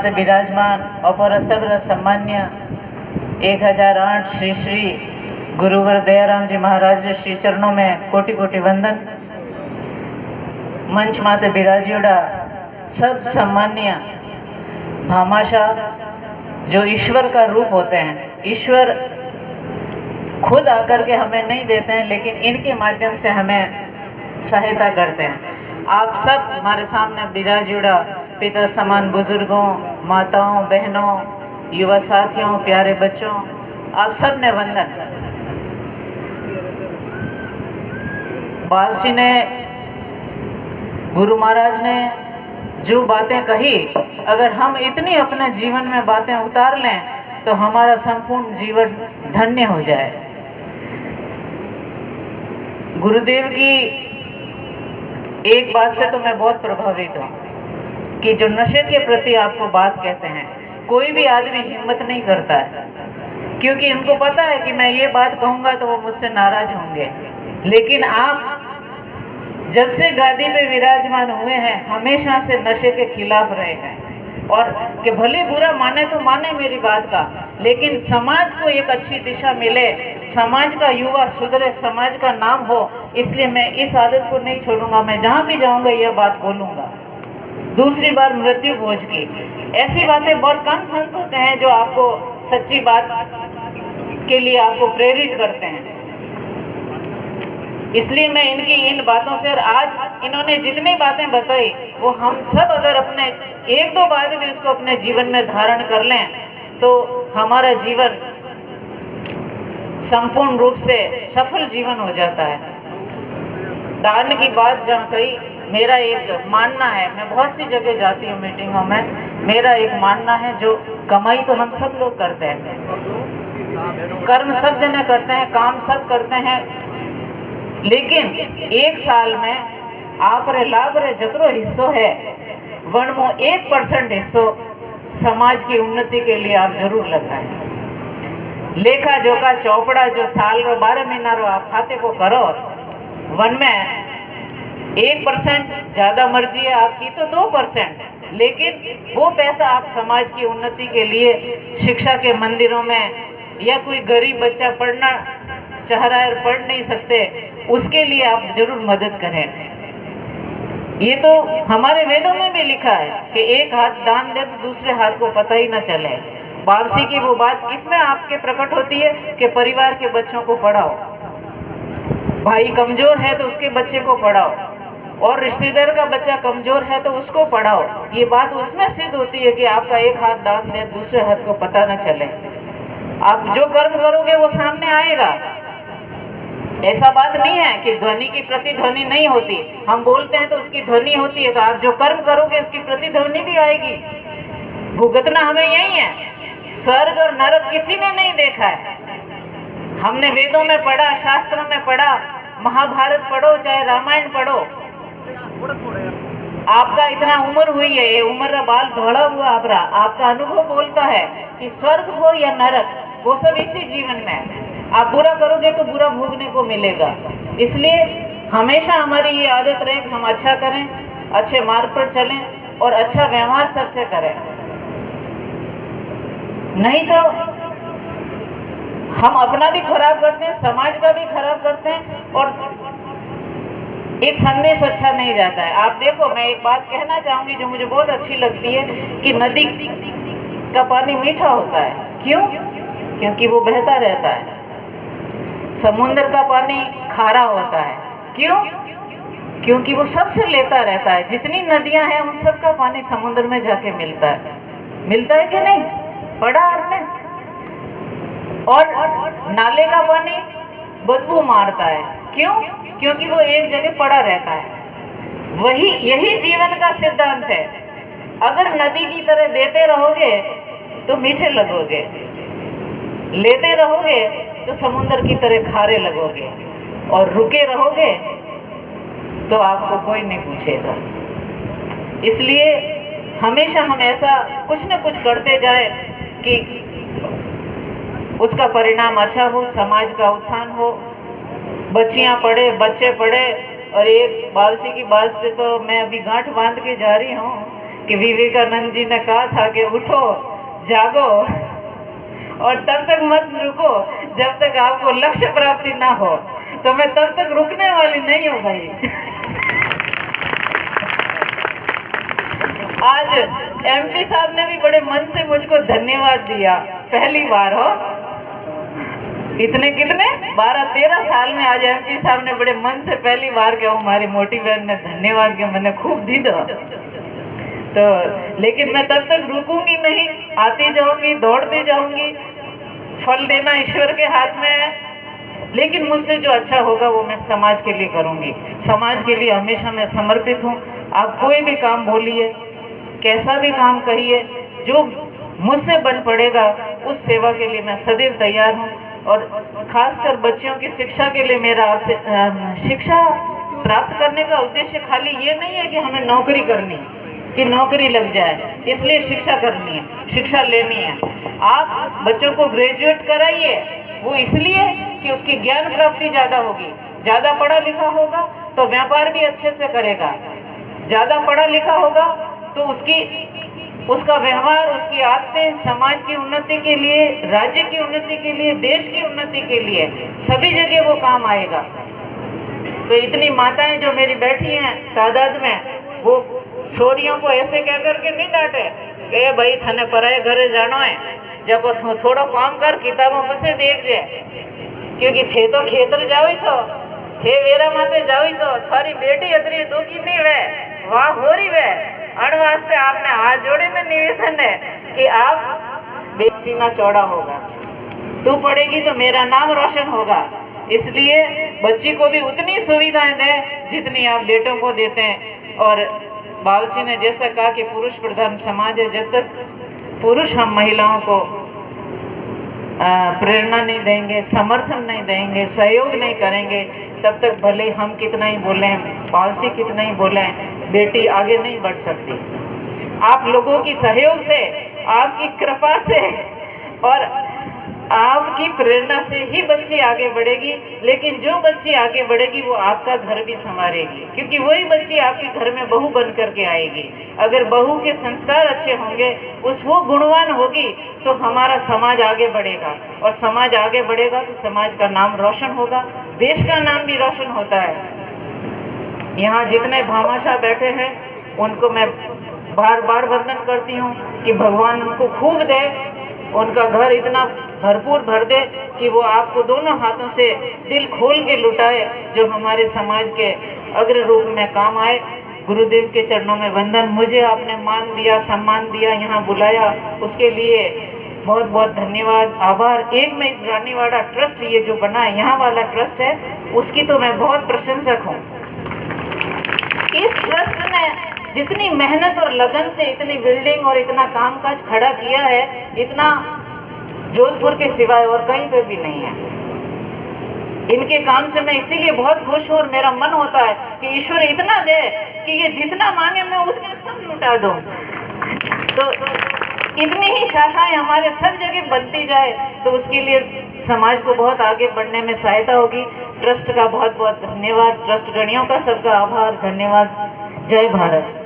विराजमान अपर सर्व सम्मान्य 1008 श्री श्री गुरुवर दयाराम जी महाराज के श्री चरणों में कोटि कोटि वंदन। मंच माते विराजियोड़ा सब सम्मान्य भामाशाह जो ईश्वर का रूप होते हैं। ईश्वर खुद आकर के हमें नहीं देते हैं, लेकिन इनके माध्यम से हमें सहायता करते हैं। आप सब हमारे सामने विराजियोड़ा पिता समान बुजुर्गों, माताओं, बहनों, युवा साथियों, प्यारे बच्चों, आप सब ने वंदन। बालसी ने, गुरु महाराज ने जो बातें कही, अगर हम इतनी अपने जीवन में बातें उतार लें तो हमारा संपूर्ण जीवन धन्य हो जाए। गुरुदेव की एक बात से तो मैं बहुत प्रभावित हूँ कि जो नशे के प्रति आपको बात कहते हैं, कोई भी आदमी हिम्मत नहीं करता है, क्योंकि उनको पता है कि मैं ये बात कहूँगा तो वो मुझसे नाराज होंगे। लेकिन आप जब से गादी पे विराजमान हुए हैं, हमेशा से नशे के खिलाफ रहे हैं, और कि भले बुरा माने तो माने मेरी बात का, लेकिन समाज को एक अच्छी दिशा मिले, समाज का युवा सुधरे, समाज का नाम हो, इसलिए मैं इस आदत को नहीं छोड़ूंगा। मैं जहाँ भी जाऊँगा यह बात बोलूँगा। दूसरी बार मृत्यु भोज की ऐसी बातें बहुत कम संत होते हैं जो आपको सच्ची बात के लिए आपको प्रेरित करते हैं। इसलिए मैं इनकी इन बातों से, और आज इन्होंने जितनी बातें बताई वो हम सब अगर अपने एक दो बात भी उसको अपने जीवन में धारण कर लें तो हमारा जीवन संपूर्ण रूप से सफल जीवन हो जाता है। दान की बात जहाँ कही, मेरा एक मानना है, मैं बहुत सी जगह जाती हूँ मीटिंगों में, मेरा एक मानना है जो कमाई तो हम सब लोग करते हैं, कर्म सब जने करते हैं, काम सब करते हैं, लेकिन एक साल में आप रे लाभ रे जतरो हिस्सो है वन में 1% हिस्सो समाज की उन्नति के लिए आप जरूर लगाएं। लेखा जोखा चौपड़ा जो साल रो 12 महीना रो आप खाते को करो, वन में 1% ज़्यादा मर्जी है आपकी तो 2%, लेकिन वो पैसा आप समाज की उन्नति के लिए, शिक्षा के मंदिरों में, या कोई गरीब बच्चा पढ़ना चाह रहा है और पढ़ नहीं सकते, उसके लिए आप जरूर मदद करें। ये तो हमारे वेदों में भी लिखा है कि एक हाथ दान दे तो दूसरे हाथ को पता ही न चले। वापसी की वो बात किसमें आपके प्रकट होती है कि परिवार के बच्चों को पढ़ाओ, भाई कमजोर है तो उसके बच्चे को पढ़ाओ, और रिश्तेदार का बच्चा कमजोर है तो उसको पढ़ाओ। ये बात उसमें सिद्ध होती है कि आपका एक हाथ दान दे दूसरे हाथ को पता न चले। आप जो कर्म करोगे वो सामने आएगा। ऐसा बात नहीं है कि ध्वनि की प्रतिध्वनि नहीं होती, हम बोलते हैं तो उसकी ध्वनि होती है, तो आप जो कर्म करोगे उसकी प्रतिध्वनि भी आएगी। भुगतना हमें यही है। स्वर्ग और नरक किसी ने नहीं देखा है, हमने वेदों में पढ़ा, शास्त्रों में पढ़ा, महाभारत पढ़ो चाहे रामायण पढ़ो। आपका इतना उम्र हुई है, ये उम्र का बाल धोड़ा हुआ आपका अनुभव बोलता है कि स्वर्ग हो या नरक वो सब इसी जीवन में है। आप बुरा करोगे तो बुरा भोगने को मिलेगा। इसलिए हमेशा हमारी ये आदत रहे कि हम अच्छा करें, अच्छे मार्ग पर चलें और अच्छा व्यवहार सबसे करें, नहीं तो हम अपना भी खराब करते हैं, समाज का भी खराब करते हैं, और एक संदेश अच्छा नहीं जाता है। आप देखो, मैं एक बात कहना चाहूँगी जो मुझे बहुत अच्छी लगती है कि नदी का पानी मीठा होता है। क्यों? क्योंकि वो बहता रहता है। समुद्र का पानी खारा होता है। क्यों? क्योंकि वो सबसे लेता रहता है। जितनी नदियां हैं उन सब का पानी समुद्र में जाके मिलता है। मिलता है कि नहीं? पढ़ा आपने? और नाले का पानी बदबू मारता है। क्यों? क्योंकि वो एक जगह पड़ा रहता है। यही जीवन का सिद्धांत है। अगर नदी की तरह देते रहोगे तो मीठे लगोगे, लेते रहोगे तो समुद्र की तरह खारे लगोगे, और रुके रहोगे तो आपको कोई नहीं पूछेगा। इसलिए हमेशा हम ऐसा कुछ न कुछ करते जाए कि उसका परिणाम अच्छा हो, समाज का उत्थान हो, बच्चियां पढ़े, बच्चे पढ़े। और एक बालसी की बात से तो मैं अभी गांठ बांध के जा रही हूँ कि विवेकानंद जी ने कहा था कि उठो, जागो और तब तक मत रुको जब तक आपको लक्ष्य प्राप्ति ना हो। तो मैं तब तक रुकने वाली नहीं हूँ भाई। आज एमपी साहब ने भी बड़े मन से मुझको धन्यवाद दिया, पहली बार हो इतने कितने 12-13 साल में आज एमपी साहब ने बड़े मन से पहली बार क्या हमारी मोटी बहन ने धन्यवाद किया, मैंने खूब दी दो। तो लेकिन मैं तब तक रुकूंगी नहीं, आती जाऊंगी, दौड़ती जाऊंगी। फल देना ईश्वर के हाथ में है, लेकिन मुझसे जो अच्छा होगा वो मैं समाज के लिए करूंगी। समाज के लिए हमेशा मैं समर्पित हूँ। आप कोई भी काम बोलिए, कैसा भी काम कहिए, जो मुझसे बन पड़ेगा उस सेवा के लिए मैं सदैव तैयार हूँ। और खासकर बच्चियों की शिक्षा के लिए मेरा आपसे शिक्षा प्राप्त करने का उद्देश्य खाली ये नहीं है कि हमें नौकरी करनी, कि नौकरी लग जाए इसलिए शिक्षा करनी है, शिक्षा लेनी है। आप बच्चों को ग्रेजुएट कराइए, वो इसलिए कि उसकी ज्ञान प्राप्ति ज़्यादा होगी। ज़्यादा पढ़ा लिखा होगा तो व्यापार भी अच्छे से करेगा, ज़्यादा पढ़ा लिखा होगा तो उसका व्यवहार, उसकी आदतें समाज की उन्नति के लिए, राज्य की उन्नति के लिए, देश की उन्नति के लिए सभी जगह वो काम आएगा। तो इतनी माताएं जो मेरी बैठी हैं तादाद में, वो छोरियों को ऐसे कह करके नहीं डांटे कि भाई थाने पराए घरे जानो है, जब थोड़ा काम कर, किताबों पर से देख जाए, क्योंकि थे तो खेतर जाओ सो, थे वेरा माते जाओ सो, थारी बेटी अतरी दुखी नहीं वे, वाह हो रही वे। अण वास्ते आपने हाथ जोड़े में निवेदन है कि आप सीना चौड़ा होगा, तू पढ़ेगी तो मेरा नाम रोशन होगा। इसलिए बच्ची को भी उतनी सुविधाएं दें जितनी आप बेटों को देते हैं। और बालसी ने जैसा कहा कि पुरुष प्रधान समाज है, जब तक पुरुष हम महिलाओं को प्रेरणा नहीं देंगे, समर्थन नहीं देंगे, सहयोग नहीं करेंगे, तब तक भले हम कितना ही बोलें, बालसी कितना ही बोलें, बेटी आगे नहीं बढ़ सकती। आप लोगों की सहयोग से, आपकी कृपा से और आपकी प्रेरणा से ही बच्ची आगे बढ़ेगी। लेकिन जो बच्ची आगे बढ़ेगी वो आपका घर भी संवारेगी, क्योंकि वही बच्ची आपके घर में बहू बन करके आएगी। अगर बहू के संस्कार अच्छे होंगे, वो गुणवान होगी, तो हमारा समाज आगे बढ़ेगा, और समाज आगे बढ़ेगा तो समाज का नाम रोशन होगा, देश का नाम भी रोशन होता है। यहाँ जितने भामाशाह बैठे हैं उनको मैं बार बार वंदन करती हूँ कि भगवान उनको खूब दे, उनका घर इतना भरपूर भर दे कि वो आपको दोनों हाथों से दिल खोल के लुटाए, जो हमारे समाज के अग्र रूप में काम आए। गुरुदेव के चरणों में वंदन। मुझे आपने मान दिया, सम्मान दिया, यहाँ बुलाया, उसके लिए बहुत बहुत धन्यवाद, आभार। एक मैं इस रानीवाड़ा ट्रस्ट ये जो बना है, यहाँ वाला ट्रस्ट है, उसकी तो मैं बहुत प्रशंसक हूँ। इस ट्रस्ट ने जितनी मेहनत और लगन से इतनी बिल्डिंग और इतना कामकाज खड़ा किया है, इतना जोधपुर के सिवाय और कहीं पे भी नहीं है। इनके काम से मैं इसीलिए बहुत खुश हूँ, और मेरा मन होता है कि ईश्वर इतना दे कि ये जितना मांगे मैं उतना सब लुटा दूँ। तो इतनी ही शाखाएं हमारे सब जगह बनती जाए तो उसके लिए समाज को बहुत आगे बढ़ने में सहायता होगी। ट्रस्ट का बहुत बहुत धन्यवाद, ट्रस्ट गणियों का सबका आभार, धन्यवाद। जय भारत।